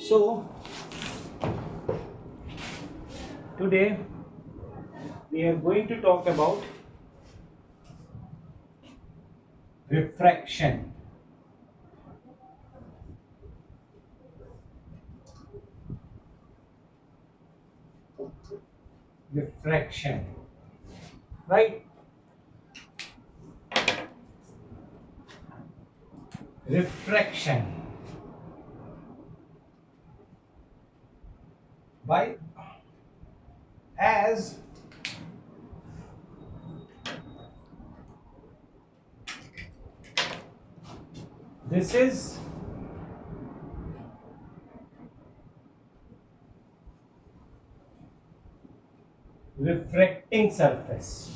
So today we are going to talk about refraction. Refraction, right? Refraction. By as this is refracting surface.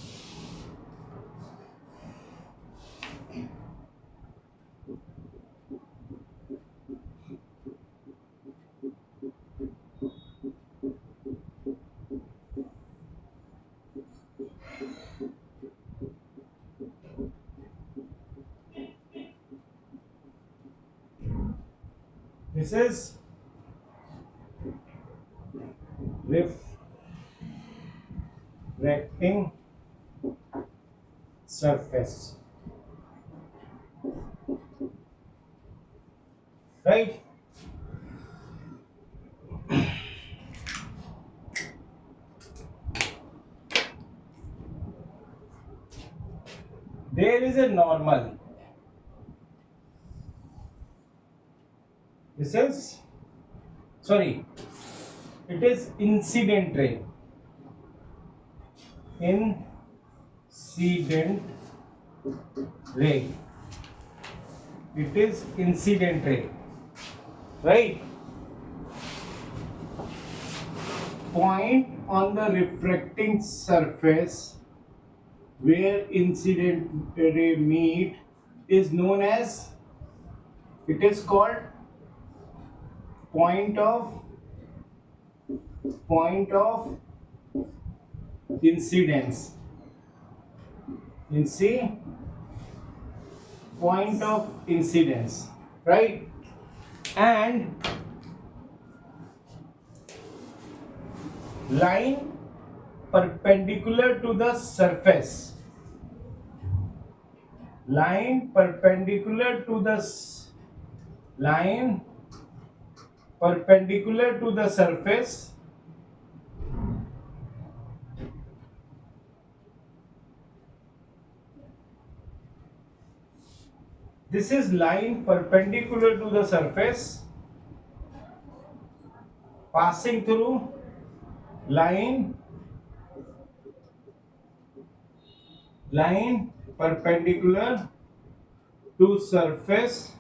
This is refracting surface, right? There is a normal. This is sorry. It is incident ray. Incident ray. It is incident ray, right? Point on the refracting surface where incident ray meet is known as, it is called point of incidence. You see, point of incidence, right? And line perpendicular to the surface, line perpendicular to the line perpendicular to the surface this is line perpendicular to the surface passing through line perpendicular to surface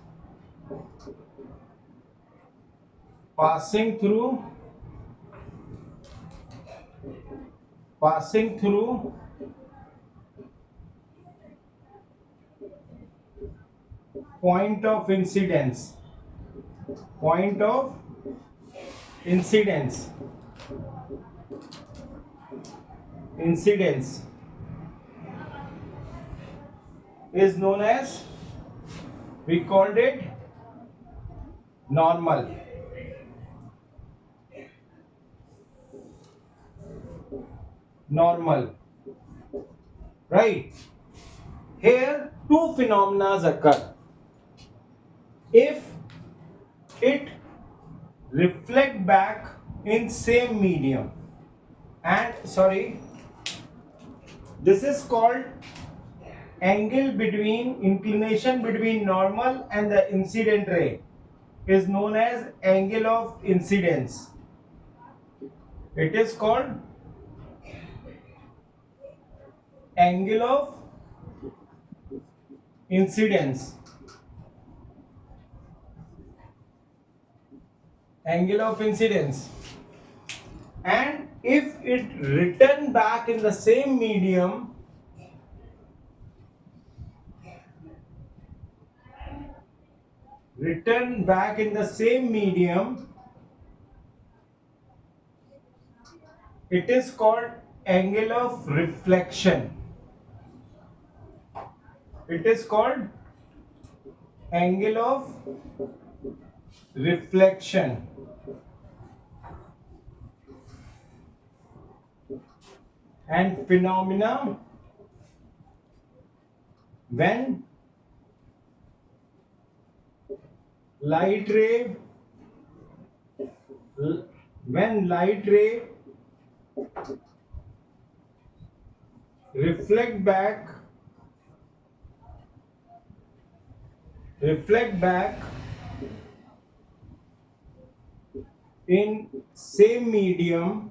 passing through point of incidence, point of incidence is known as, we called it normal. Right? Here two phenomena occur. If it reflect back in same medium, and this is called angle between, inclination between normal and the incident ray is known as angle of incidence. It is called angle of incidence. Angle of incidence. And if it return back in the same medium, it is called angle of reflection. It is called angle of reflection. and phenomena when light ray when light ray reflect back reflect back in same medium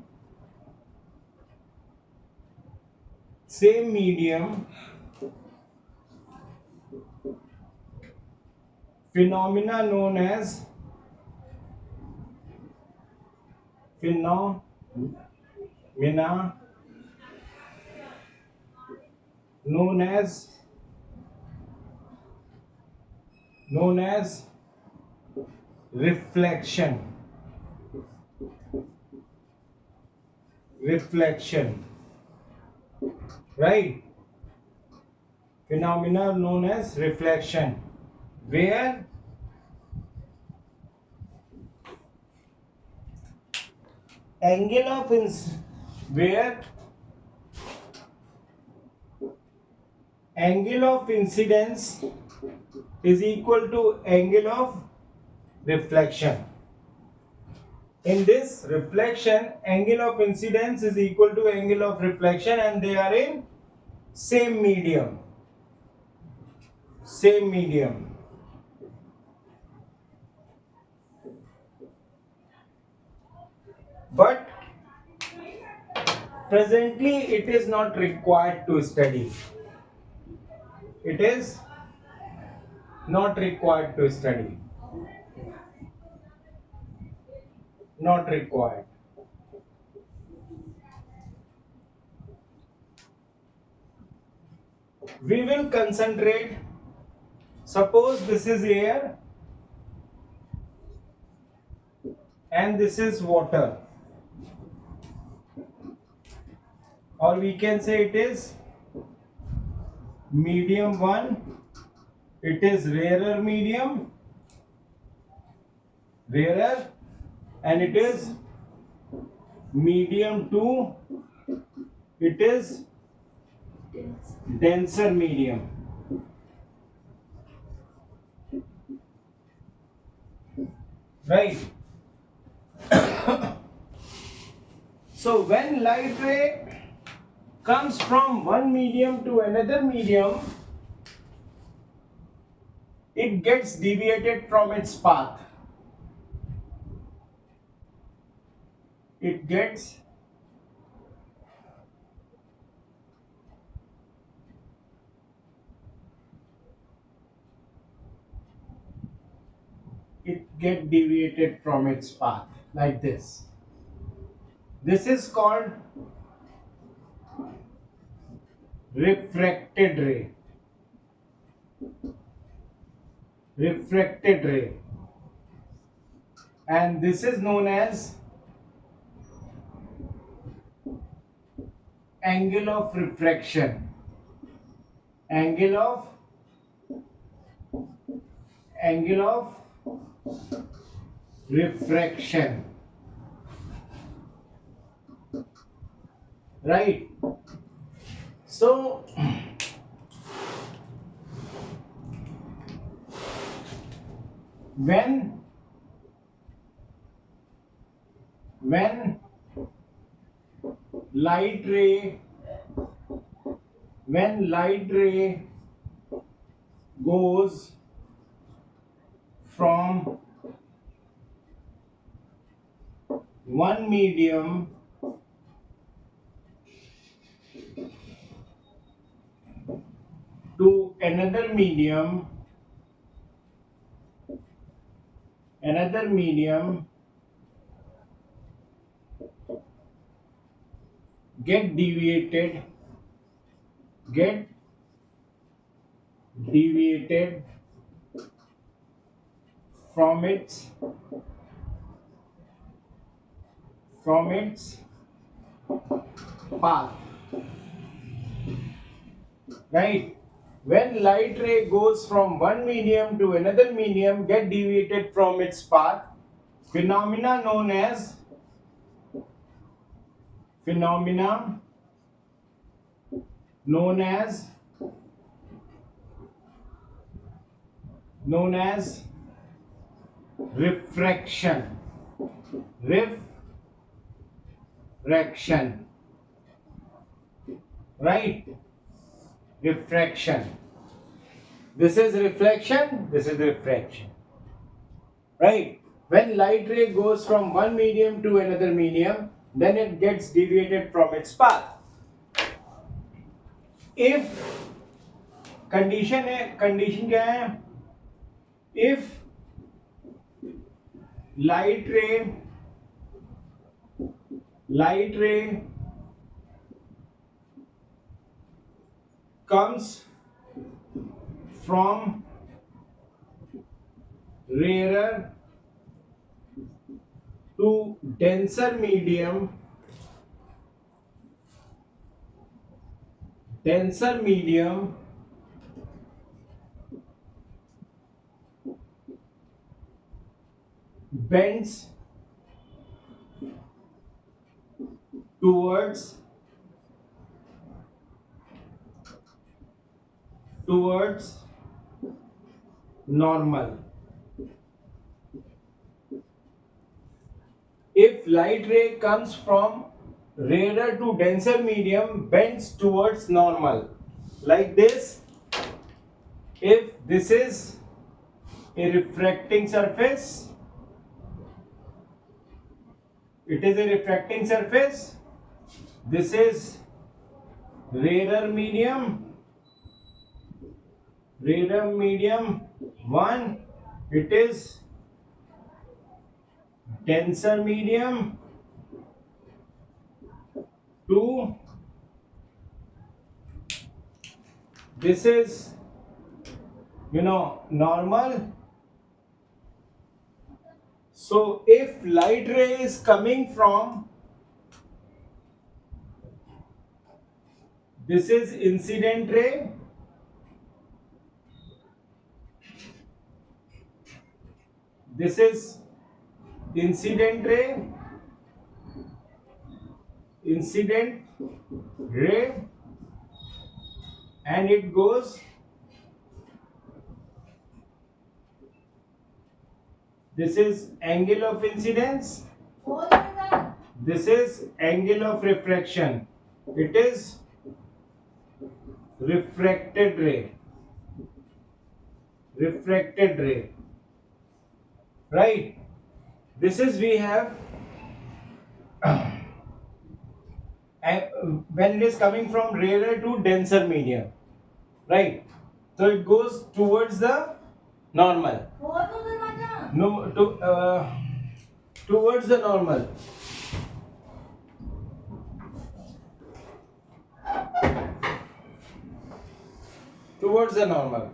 phenomena phenomena known as known as reflection reflection, right? Phenomena known as reflection, where angle of where angle of incidence is equal to angle of reflection. In this reflection, angle of incidence is equal to angle of reflection, and they are in same medium. Same medium. But presently it is not required to study. It is not required to study. Not required. We will concentrate. Suppose this is air and this is water, or we can say it is medium 1, it is rarer medium, rarer, and it is medium 2, it is denser medium. Right? So when light ray comes from one medium to another medium, it gets deviated from its path. It gets deviated from its path like this. This is called refracted ray. Refracted ray. And this is known as angle of refraction. Angle of refraction. Right? So when light ray goes from one medium to another medium get deviated from its path. Right? When light ray goes from one medium to another medium, get deviated from its path, phenomena known as known as refraction. Refraction, right? Refraction. This is reflection, this is refraction, right? When light ray goes from one medium to another medium, then it gets deviated from its path. If condition क्या है? If light ray comes from rarer to denser medium, bends towards normal. If light ray comes from rarer to denser medium, bends towards normal, like this. If this is a refracting surface, it is a refracting surface. This is rarer medium 1, it is denser medium 2, this is normal. So if light ray is coming from, this is incident ray, this is incident ray, and it goes, this is angle of incidence, this is angle of refraction, it is refracted ray, right? This is we have when it is coming from rarer to denser medium, right? So it goes towards the normal, towards the normal. Towards the normal.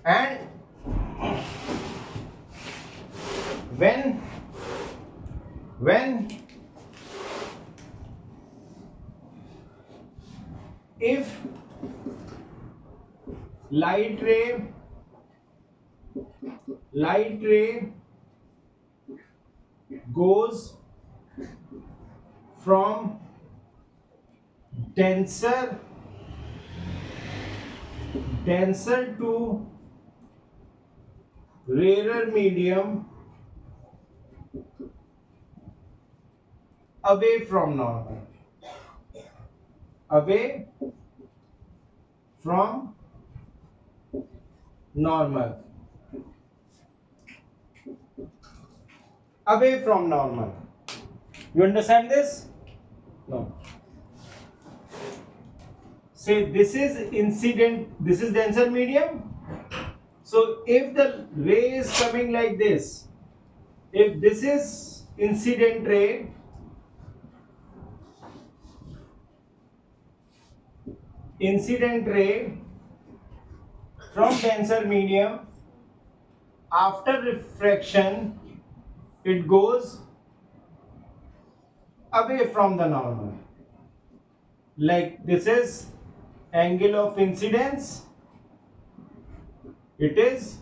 And when if light ray goes from denser to rarer medium, away from normal, away from normal. You understand this? No. Say this is incident, this is denser medium. So if the ray is coming like this, if this is incident ray, from denser medium, after refraction it goes away from the normal. Like this is angle of incidence, it is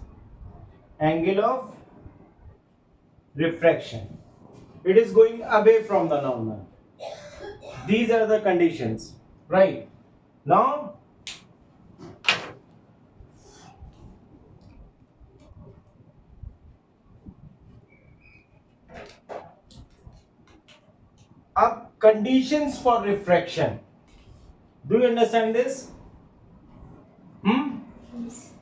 angle of refraction. It is going away from the normal. These are the conditions. right? Now up conditions for refraction. Do you understand this? Hmm? Yes.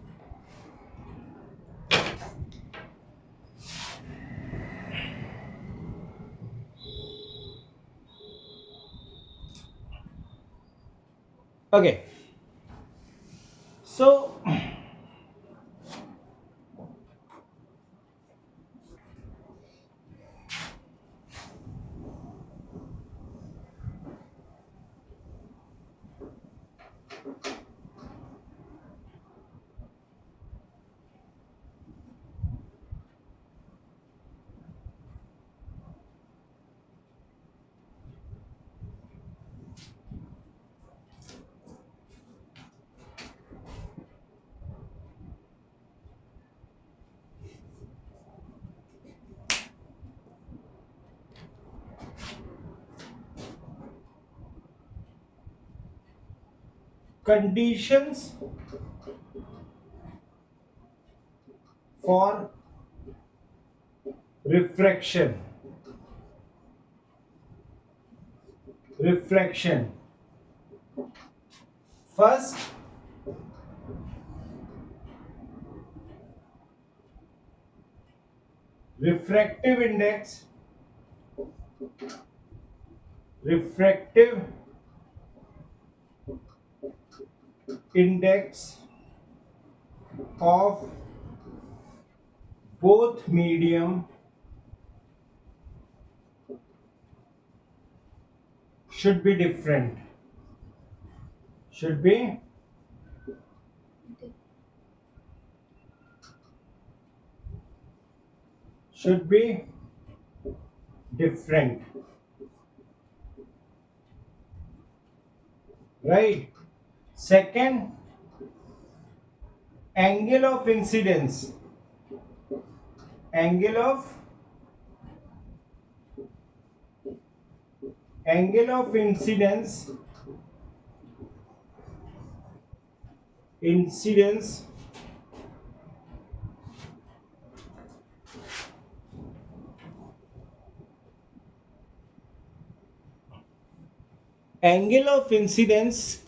Okay. So conditions for refraction. Refraction. First, refractive index. Refractive index of both medium should be different. Should be should be different, right? Second, angle of incidence. Angle of incidence. Incidence angle of incidence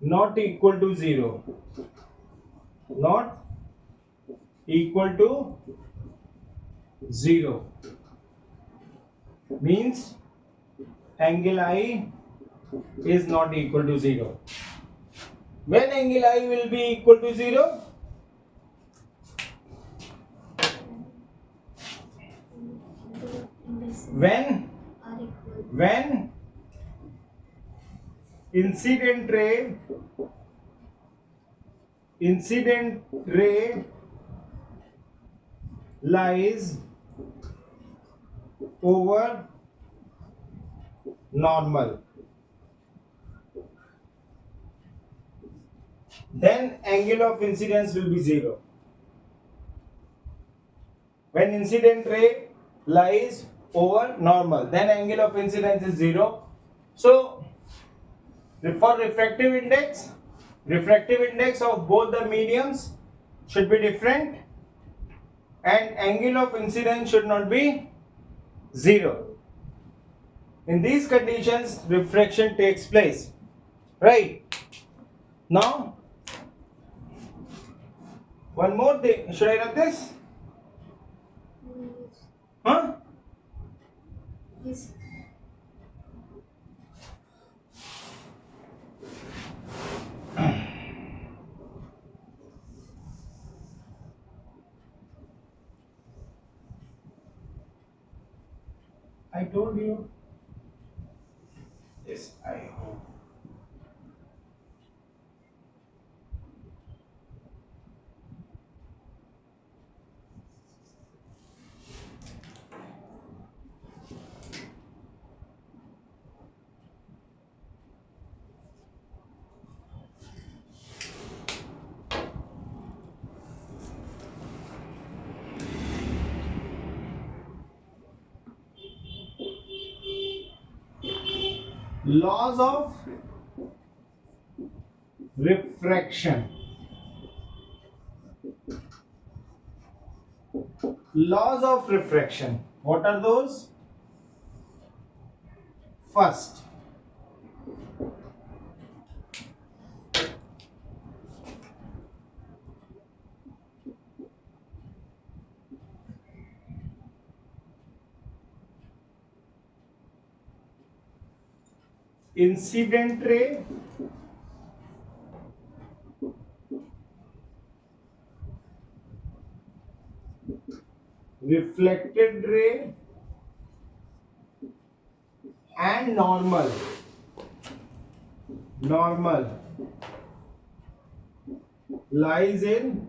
not equal to 0. Not equal to 0 means angle I is not equal to 0. When angle I will be equal to 0? When when incident ray lies over normal, then angle of incidence will be 0. When incident ray lies over normal, then angle of incidence is 0. So for refractive index of both the mediums should be different and angle of incidence should not be 0. In these conditions, refraction takes place. Right? Now, one more thing. Should I write this? Huh? Yes. I told you. Yes, I hope. laws of refraction. Laws of refraction, what are those? First, incident ray, reflected ray, and normal lies in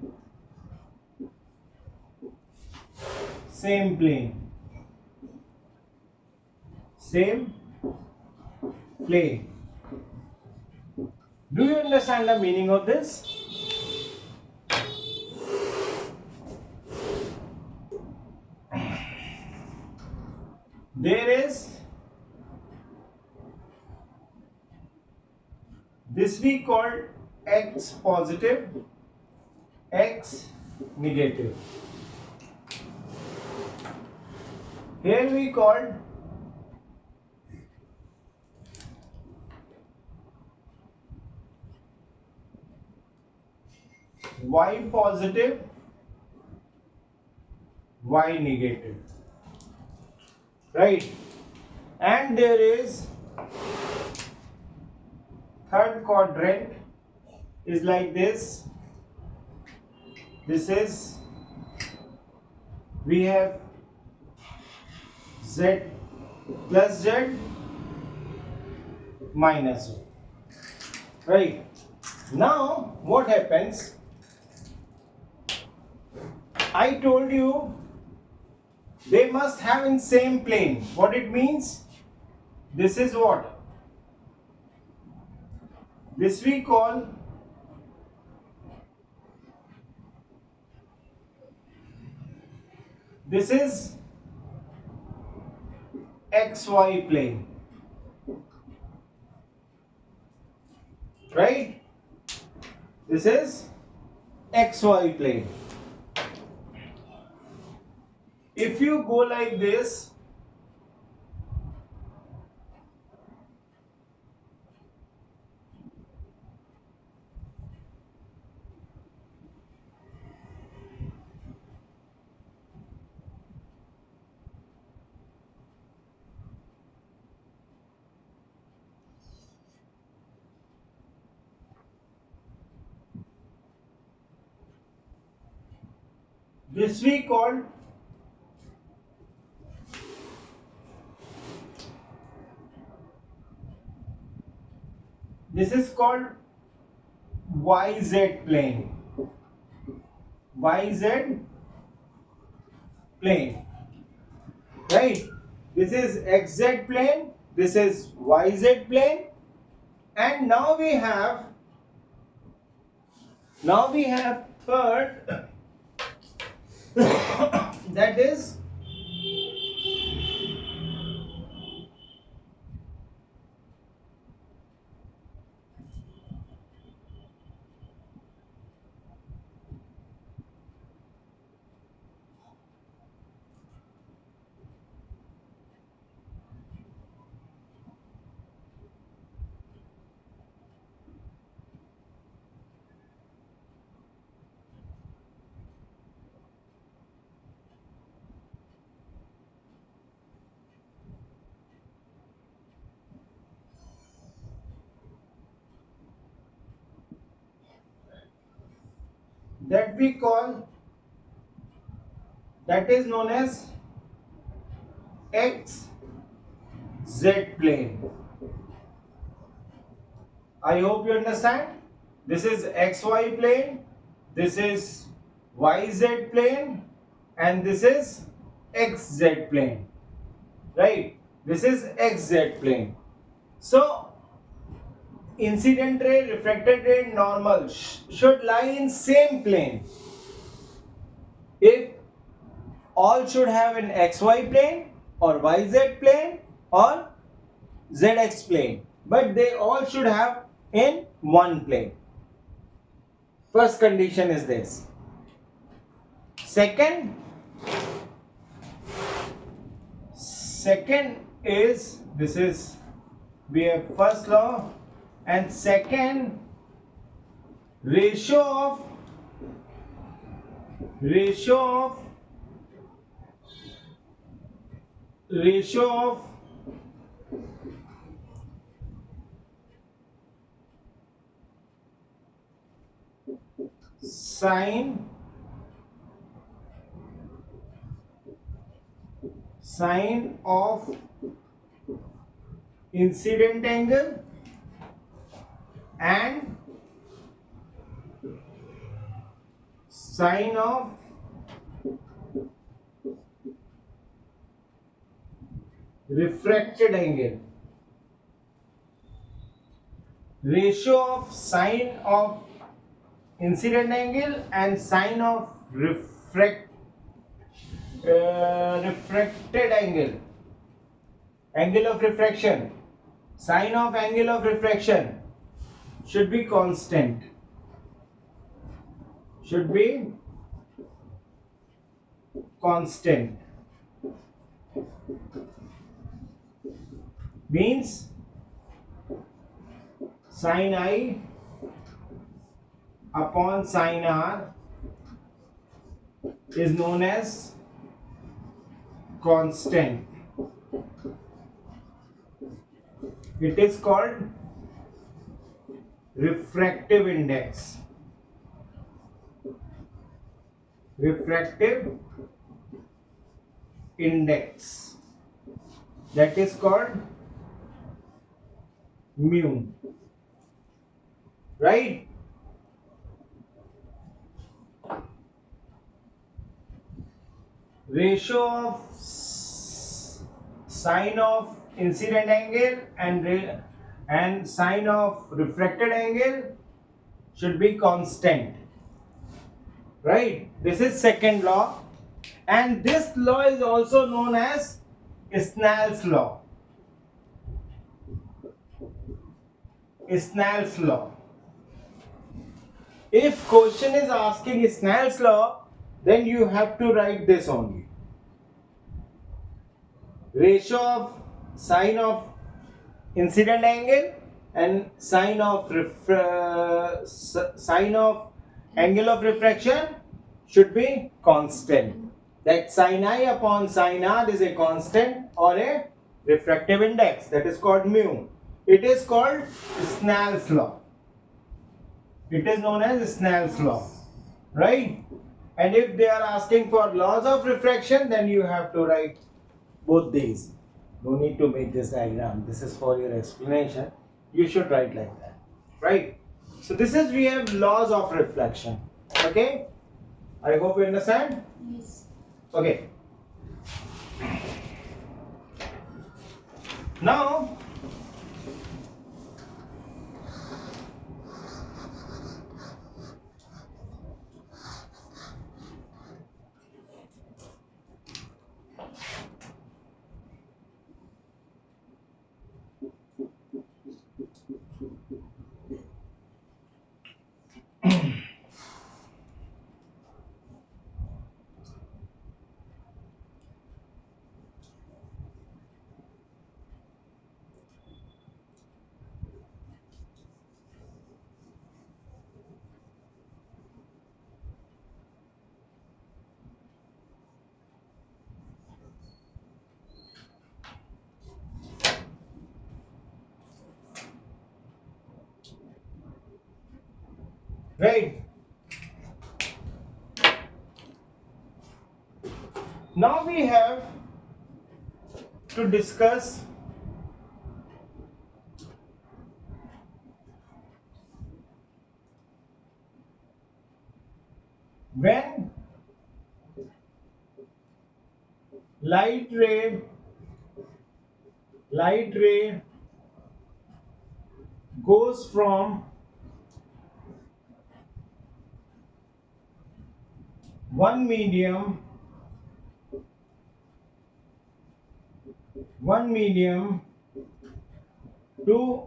same plane. Do you understand the meaning of this? There is this we called X positive, X negative. Here we called Y positive, Y negative, right? And there is third quadrant is like this. This is, we have Z plus Z minus Z, right? Now what happens? I told you they must have in same plane. What it means? This is what? This we call this is XY plane, right? This is XY plane. If you go like this, this we call this is called YZ plane. YZ plane, right? This is XZ plane, this is YZ plane, and now we have third that is that we call, that is known as XZ plane. I hope you understand. This is XY plane, this is YZ plane, and this is XZ plane, right? This is XZ plane. So incident ray, refracted ray, normal should lie in same plane. If all should have an XY plane or YZ plane or ZX plane. but they all should have in one plane. First condition is this. Second is this is we have first law, and second, ratio of ratio of ratio of sine of incident angle and sine of refracted angle. Ratio of sine of incident angle and sine of refracted angle of refraction, sine of angle of refraction should be constant, means sin I upon sin R is known as constant. It is called refractive index. That is called mu, right? Ratio of sine of incident angle and sine of refracted angle should be constant, right? This is second law, and this law is also known as Snell's law. Snell's law. If question is asking Snell's law, then you have to write this only. Ratio of sine of incident angle and sine of angle of refraction should be constant. That sin I upon sin R is a constant or a refractive index. That is called mu. It is called Snell's law. It is known as Snell's law, right? And if they are asking for laws of refraction, then you have to write both these. No need to make this diagram. This is for your explanation. You should write like that, right? So this is, we have laws of reflection. Okay? I hope you understand. Yes. Okay. Now, right. Now we have to discuss when light ray goes from one medium to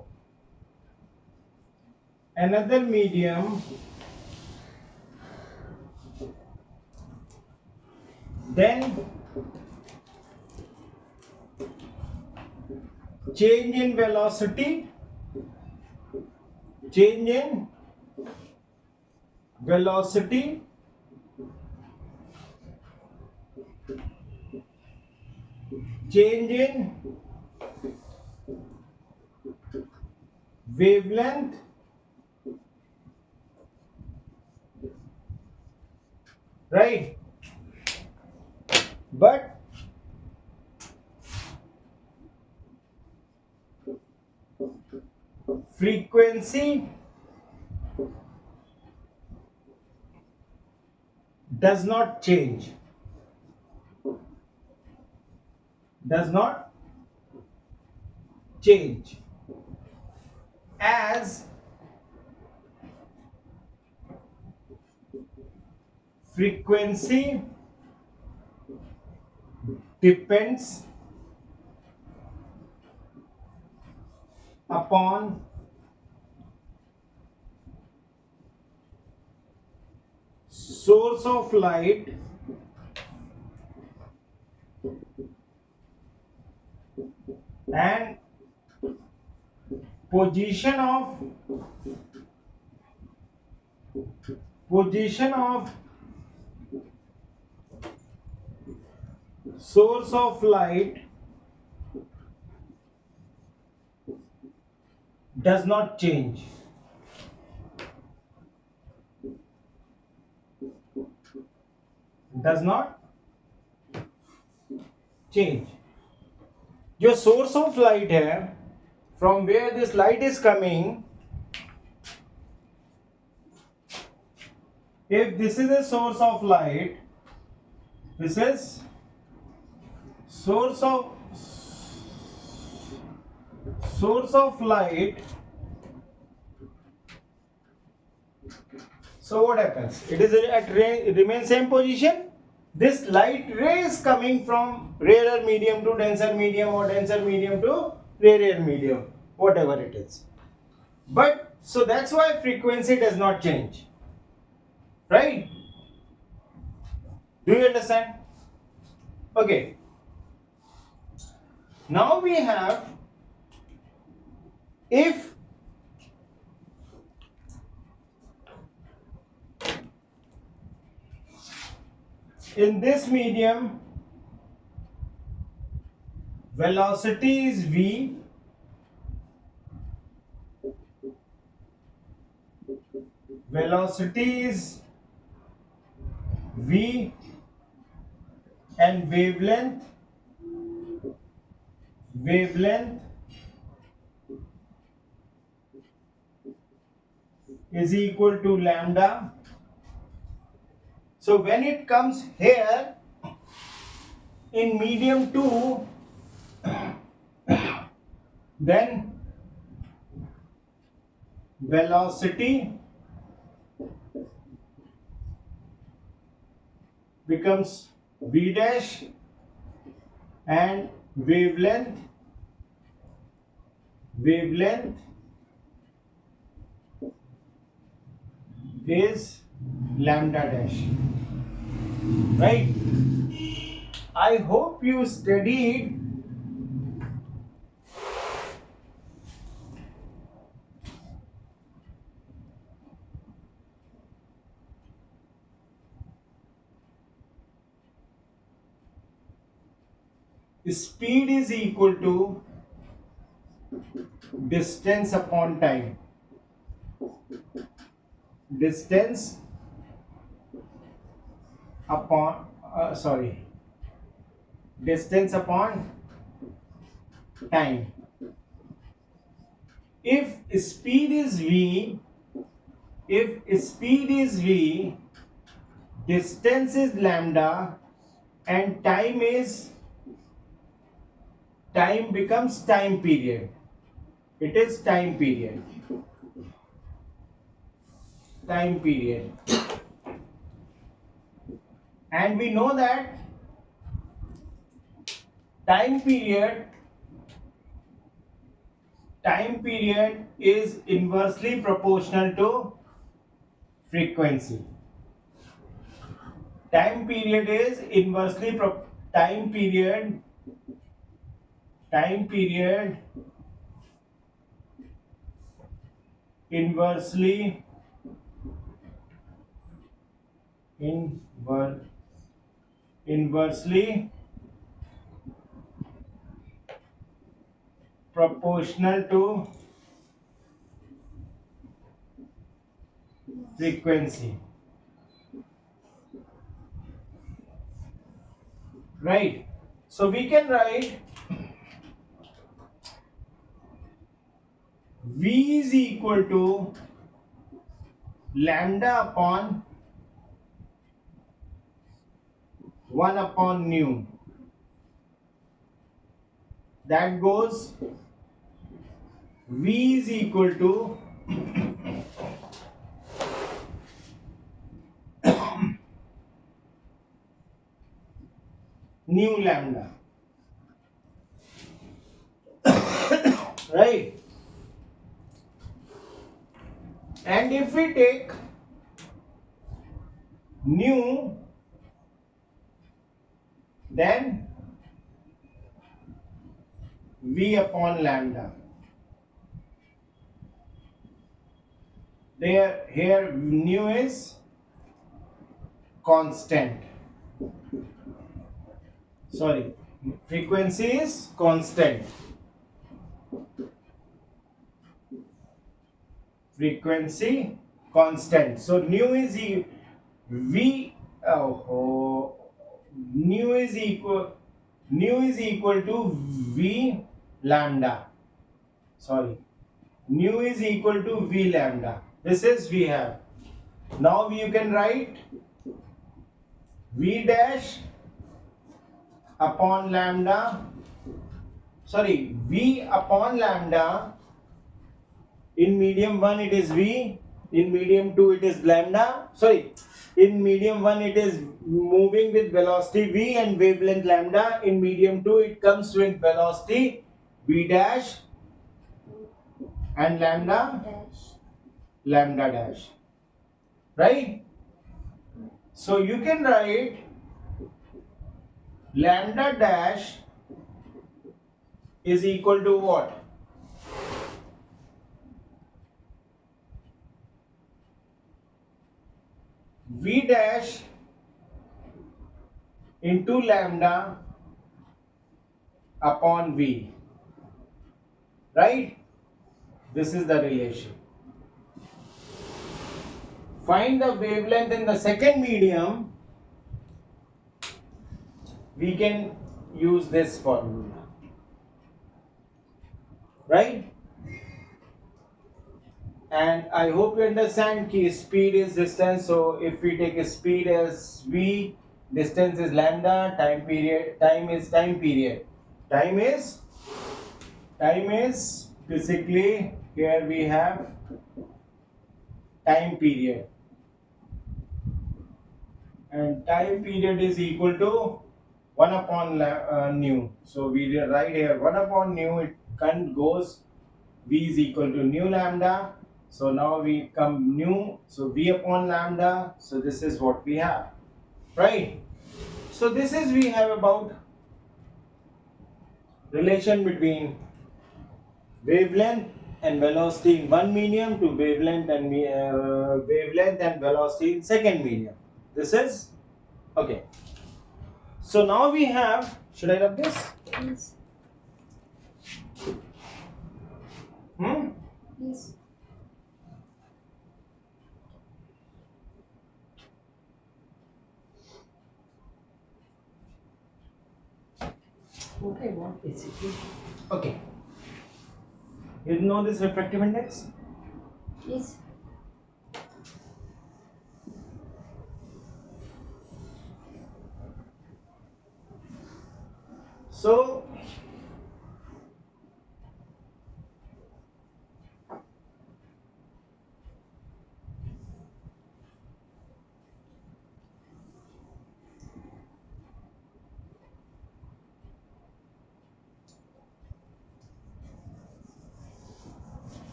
another medium, then change in velocity, change in velocity change in wavelength, right? But frequency does not change, does not change, as frequency depends upon source of light and position of position of source of light does not change, does not change. जो source of light है, from where this light is coming, if this is a source of light, this is source of light. So what happens? It is remain same position. This light ray is coming from rarer medium to denser medium, or denser medium to rarer medium, whatever it is. But so that's why frequency does not change, right? Do you understand? Okay. Now we have, if in this medium velocity is v, velocity is v, and wavelength is equal to lambda. So when it comes here in medium 2, then velocity becomes v dash, and wavelength is lambda dash, right? I hope you studied speed is equal to distance upon time. Distance upon distance upon time. If speed is v, distance is lambda, and time becomes time period. It is time period. And we know that time period time period is inversely proportional to frequency. Time period is inversely time period inversely inver, inversely proportional to frequency, right? So we can write V is equal to lambda upon 1 upon nu. That goes V is equal to nu lambda, right? And if we take nu, then V upon lambda. There, here nu is constant. Sorry, frequency is constant. Frequency constant. So nu is V. Nu is equal to V lambda. Sorry, nu is equal to V lambda. This is we have. Now you can write V dash upon lambda. Sorry, V upon lambda. In medium 1 it is V, in medium 2 it is lambda. Sorry, in medium 1 it is moving with velocity V and wavelength lambda. In medium 2 it comes with velocity V dash and lambda dash. Right? So you can write lambda dash is equal to what? V dash into lambda upon V. Right? This is the relation. Find the wavelength in the second medium. We can use this formula. Right? And I hope you understand that speed is distance. So if we take a speed as V, distance is lambda, time is time period. Time is basically, here we have time period. And time period is equal to 1 upon nu. So we write here 1 upon nu, it goes V is equal to nu lambda. So now we come nu, so V upon lambda. So this is what we have, right? So this is we have about relation between wavelength and velocity in one medium to wavelength and velocity in second medium. This is okay. So now we have, should I rub this? Yes. Yes. What I want basically. Okay. You know this refractive index? Yes. So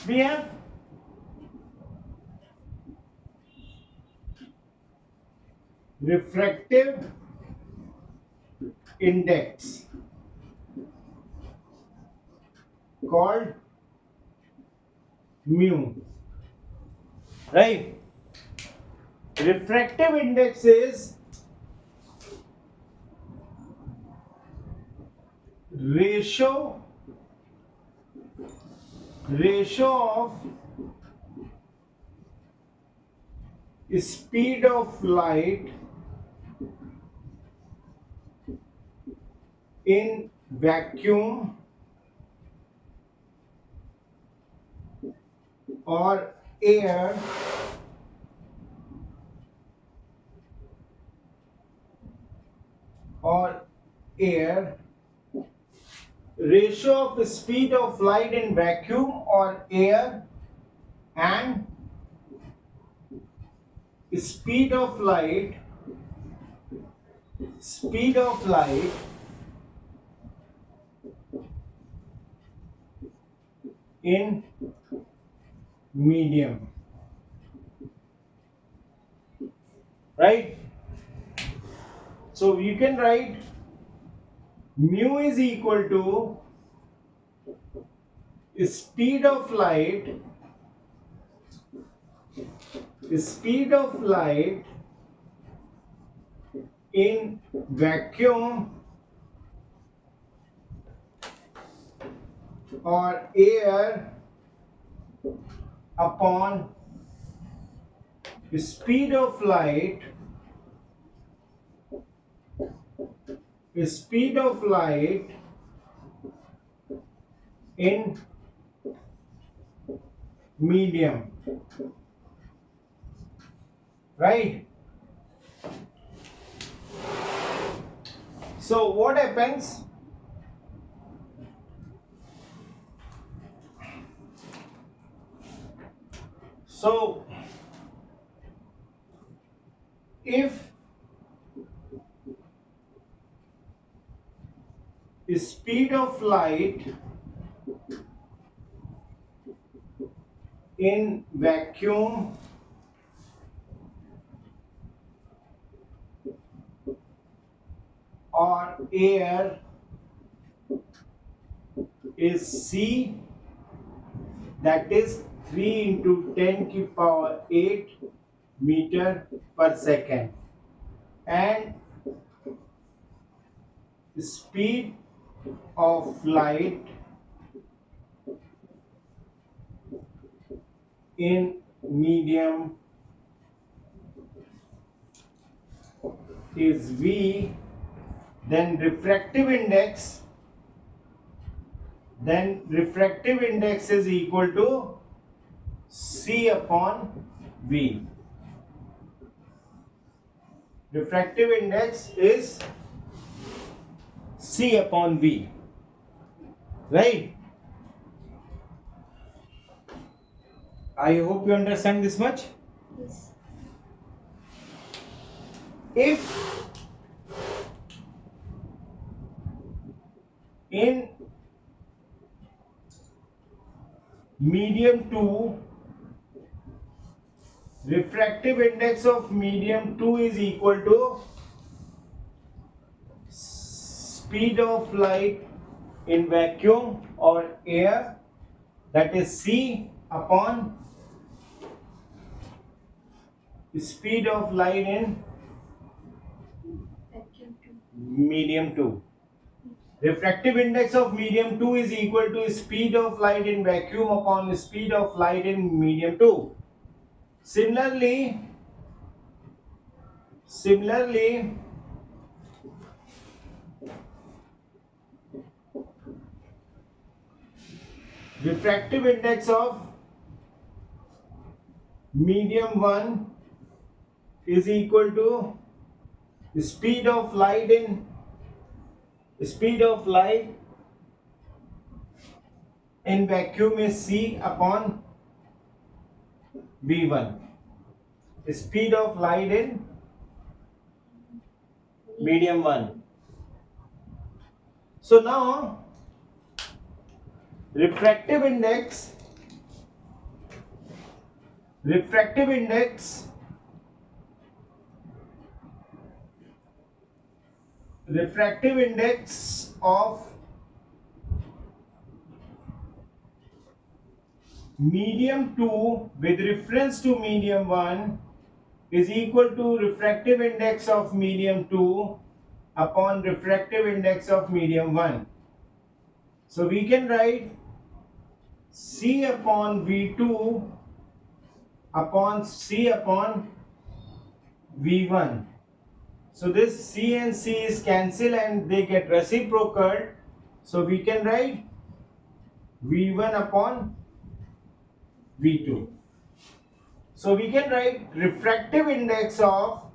we have refractive index called mu, right? Refractive index is ratio of speed of light in vacuum or air or air ratio of speed of light in vacuum or air and speed of light in medium, right? So you can write mu is equal to speed of light in vacuum or air upon speed of light in medium, right? So what happens? So if speed of light in vacuum or air is c, that is 3 into 10 की power 8 meter per second, and speed of light in medium is v, then refractive index is equal to c upon v. Refractive index is c upon v, right? I hope you understand this much. Yes. If in medium 2, refractive index of medium 2 is equal to speed of light in vacuum or air, that is c upon speed of light in Vacuum tube. medium 2. Refractive index of medium 2 is equal to speed of light in vacuum upon speed of light in medium 2. Similarly, refractive index of medium 1 is equal to speed of light in vacuum is c upon v1. Speed of light in medium 1. So now refractive index refractive index of medium 2 with reference to medium 1 is equal to refractive index of medium 2 upon refractive index of medium 1. So we can write C upon V2 upon C upon V1. So this C and C is cancelled and they get reciprocal. So we can write V1 upon V2. So we can write refractive index of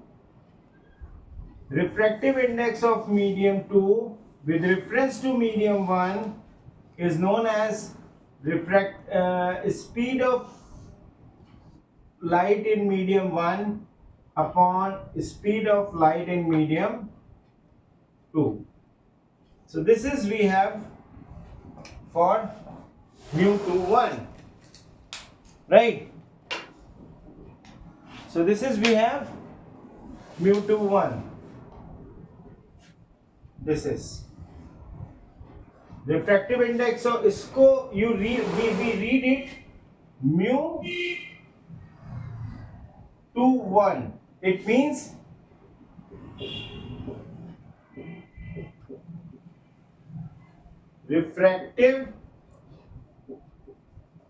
medium 2 with reference to medium 1 is known as speed of light in medium 1 upon speed of light in medium 2. So this is we have for mu 1, right? So this is we have mu 1. This is refractive index. So इसको you read we read it mu 1. It means refractive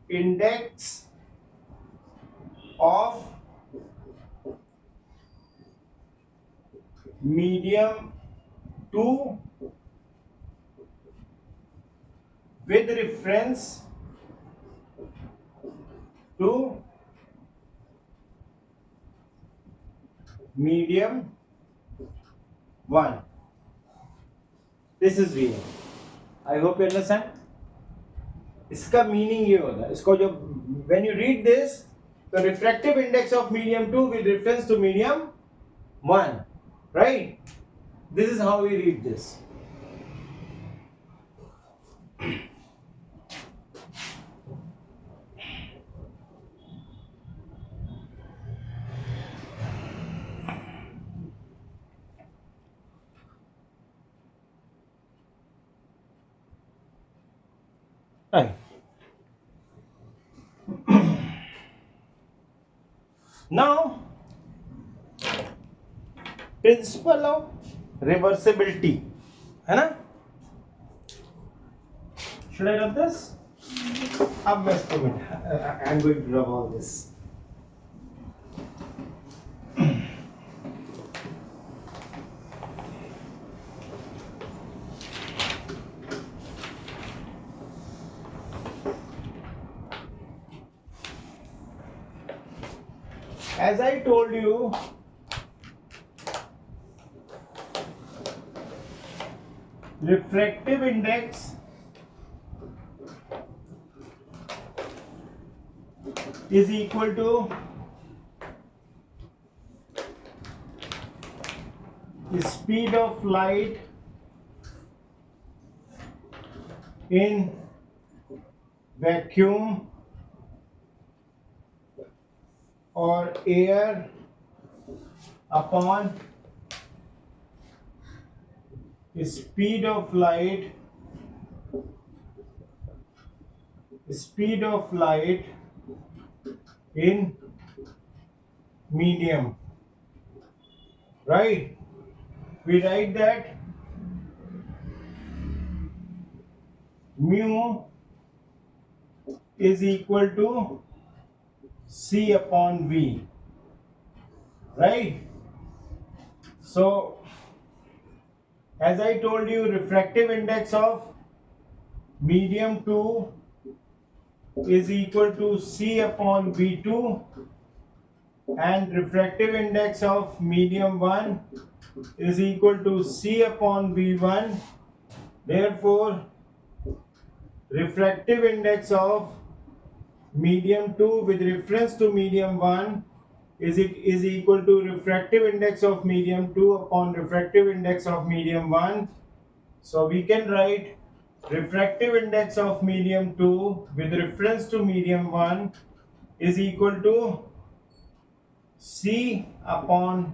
index of medium 2 with reference to medium 1. This is V. I hope you understand. इसका meaning ये होता है, इसको जब when you read this, the refractive index of medium 2 with reference to medium 1, right? This is how we read this. Right. Now, principle of reversibility, है ना? Should I rub this? अब मैं इसको I'm going to rub all this. As I told you, refractive index is equal to speed of light in vacuum or air upon speed of light in medium, right? We write that mu is equal to C upon V, right? So as I told you, refractive index of medium 2 is equal to C upon V2 and refractive index of medium 1 is equal to C upon V1. Therefore, refractive index of medium 2 with reference to medium 1 is equal to refractive index of medium 2 upon refractive index of medium 1. So we can write refractive index of medium 2 with reference to medium 1 is equal to C upon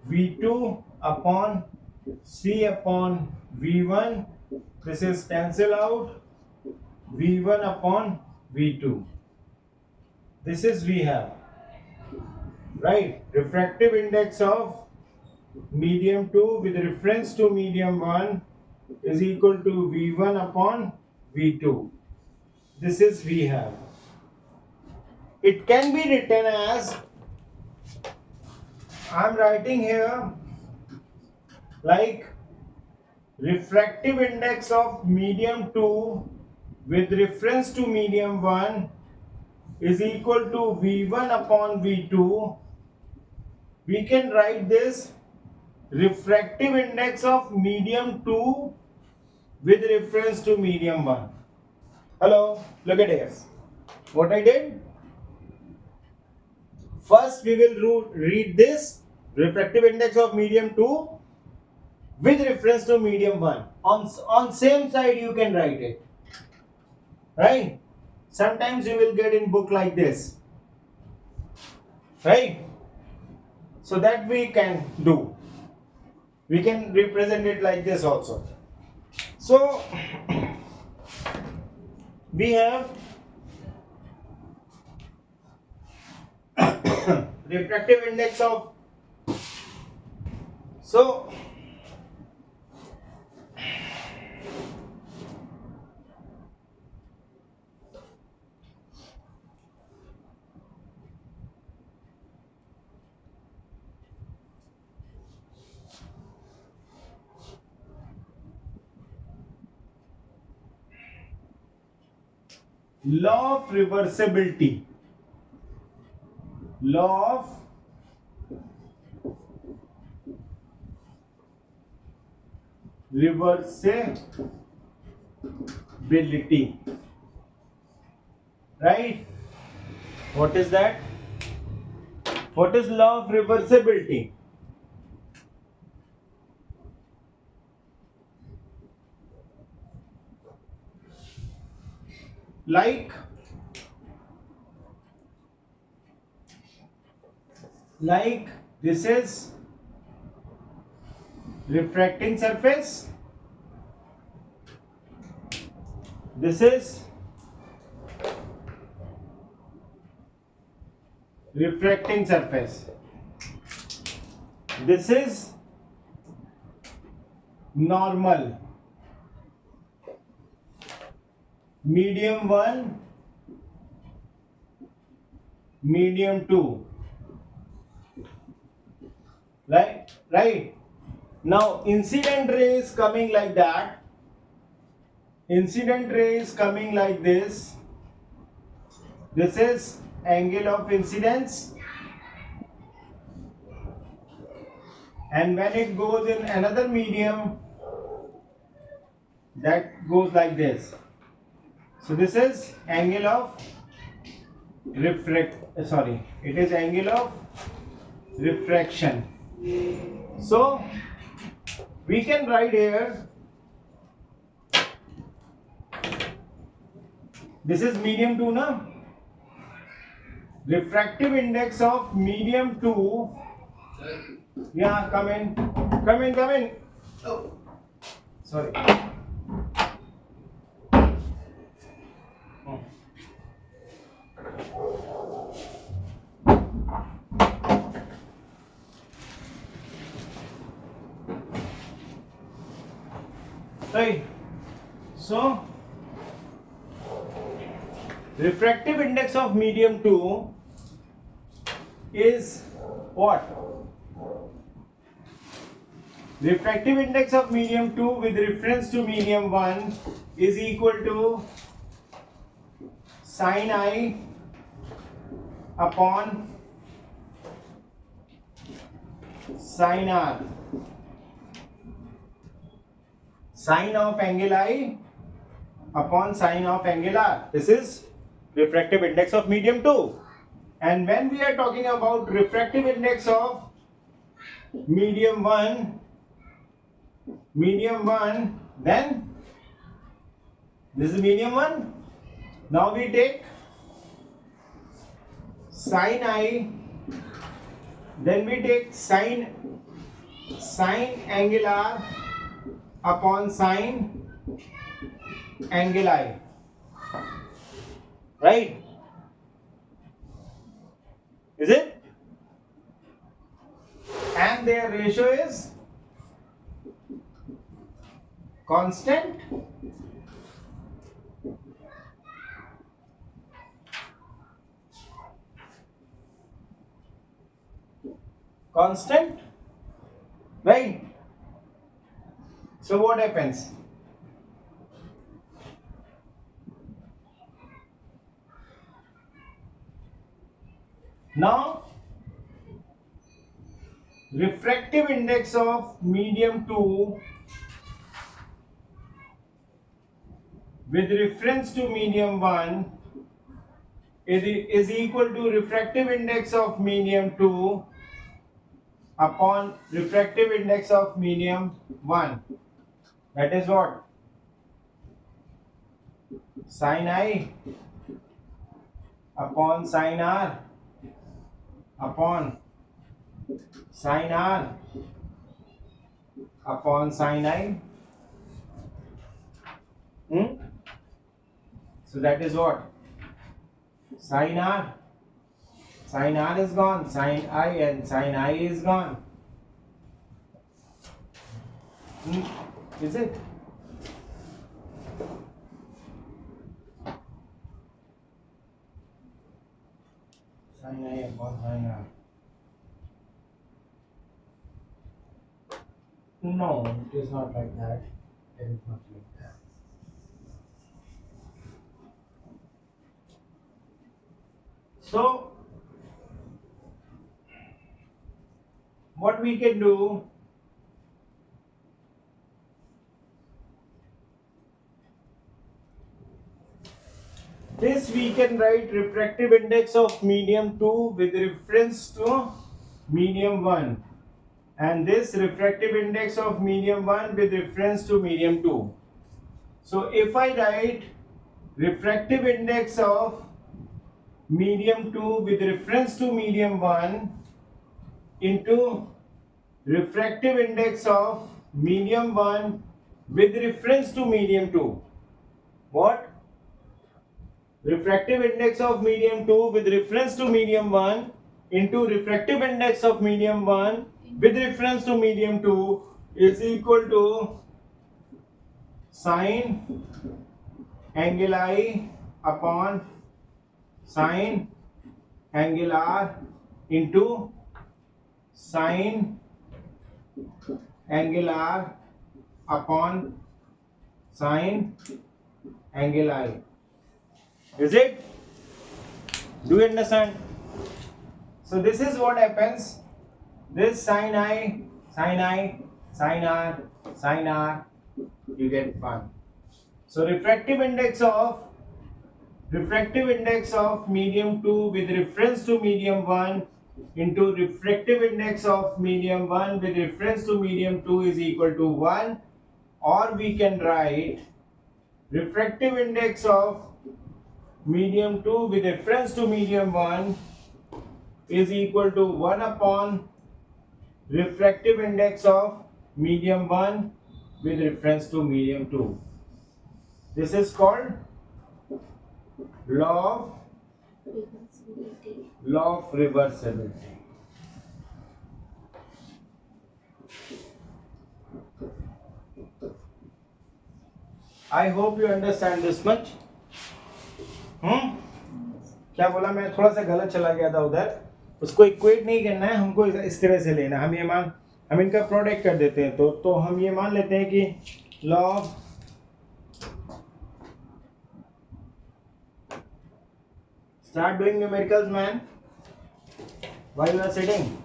V2 upon C upon V1. This is cancel out. V1 upon V2. This is we have, right? Refractive index of medium 2 with reference to medium 1 is equal to V1 upon V2. This is we have. It can be written as, I am writing here like refractive index of medium 2 with reference to medium 1 is equal to V1 upon V2. We can write this refractive index of medium 2 with reference to medium 1. Hello, look at here. What I did? First we will read this refractive index of medium 2 with reference to medium 1. On same side you can write it. Right? Sometimes you will get in book like this. Right? So that we can do. We can represent it like this also. So we have refractive index of, so law of reversibility. Law of reversibility. Right? What is that? What is law of reversibility? Like this is refracting surface, this is refracting surface, this is normal, medium 1, medium 2. Right. Now incident ray is coming like that. Incident ray is coming like this. This is angle of incidence. And when it goes in another medium, that goes like this. So this is angle of it is angle of refraction. So we can write here, this is medium 2 na? Refractive index of medium 2. Yeah, come in. Oh, sorry. Right. So refractive index of medium 2 is what? Refractive index of medium 2 with reference to medium 1 is equal to sin I upon sin R. Sine of angle I upon sine of angle R. This is refractive index of medium 2. And when we are talking about refractive index of medium 1, then this is medium 1. Now we take sin I Then we take sine angle R upon sine angle I. Right? Is it? And their ratio is constant. Constant. Right? So what happens? Now, refractive index of medium 2 with reference to medium 1 is equal to refractive index of medium 2 upon refractive index of medium 1. That is what? Sin I upon sin R upon sin R upon sin I. So that is what? Sin R. Sin R is gone. Sin I and sin I is gone. Is it? Sin I upon sin R. No, it is not like that. It is not like that. So, what we can do, this we can write refractive index of medium 2 with reference to medium 1, and this refractive index of medium 1 with reference to medium 2. So if I write refractive index of medium 2 with reference to medium 1 into refractive index of medium 1 with reference to medium 2. What? Refractive index of medium 2 with reference to medium 1 into refractive index of medium 1 with reference to medium 2 is equal to sine angle I upon sine angle R into sine angle R upon sine angle I. Is it? Do you understand? So this is what happens. This sin I, sin R, sin R, you get 1. So refractive index of medium 2 with reference to medium 1 into refractive index of medium 1 with reference to medium 2 is equal to 1, or we can write refractive index of medium 2 with reference to medium 1 is equal to 1 upon refractive index of medium 1 with reference to medium 2. This is called law of reversibility. I hope you understand this much. क्या बोला? मैं थोड़ा सा गलत चला गया था उधर. उसको इक्वेट नहीं करना है, हमको इस तरह से लेना. हम इनका प्रोडक्ट कर देते हैं. तो हम ये मान लेते हैं कि law of start doing numericals, man, while you are sitting.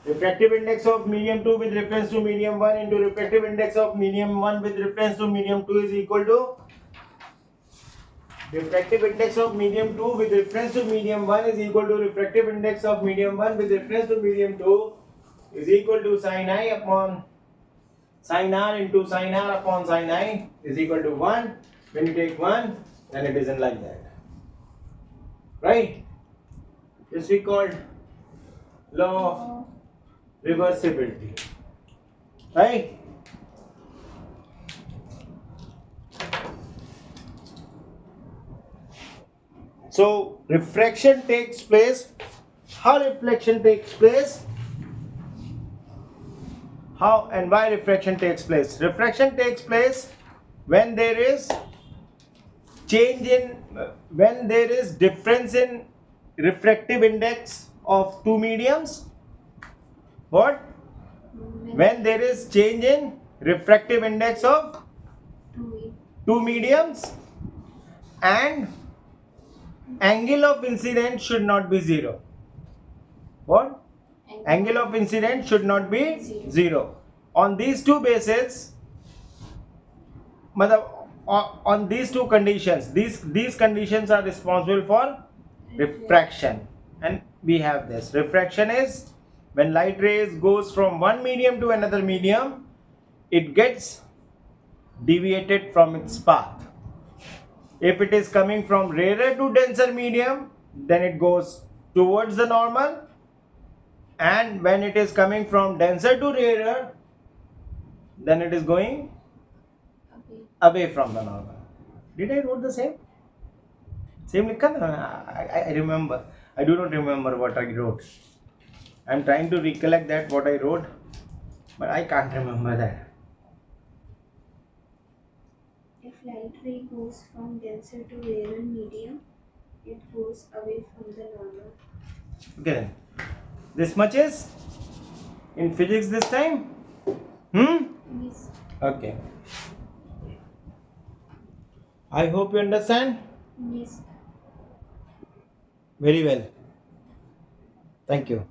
Refractive index of medium 2 with reference to medium 1 into refractive index of medium 1 with reference to medium 2 is equal to refractive index of medium 2 with reference to medium 1 is equal to refractive index of medium 1 with reference to medium 2 is equal to sin I upon sin R into sin R upon sin I is equal to 1. When you take 1, then it isn't like that. Right? This we called law of reversibility, right? So refraction takes place. How reflection takes place? How and why refraction takes place? Refraction takes place when there is change in when there is difference in refractive index of two mediums. What? When there is change in refractive index of two mediums and angle of incidence should not be zero. What? Angle of incidence should not be zero. On these two bases, on these two conditions, these conditions are responsible for refraction. And we have this. Refraction is when light rays goes from one medium to another medium, it gets deviated from its path. If it is coming from rarer to denser medium, then it goes towards the normal, and when it is coming from denser to rarer, then it is going away from the normal. Did I wrote the same? Same likha na? I remember. I do not remember what I wrote. I am trying to recollect that what I wrote, but I can't remember that. If light ray goes from denser to rarer medium, it goes away from the normal. Okay then. This much is in physics this time? Yes. Okay. I hope you understand Yes. very well. Thank you.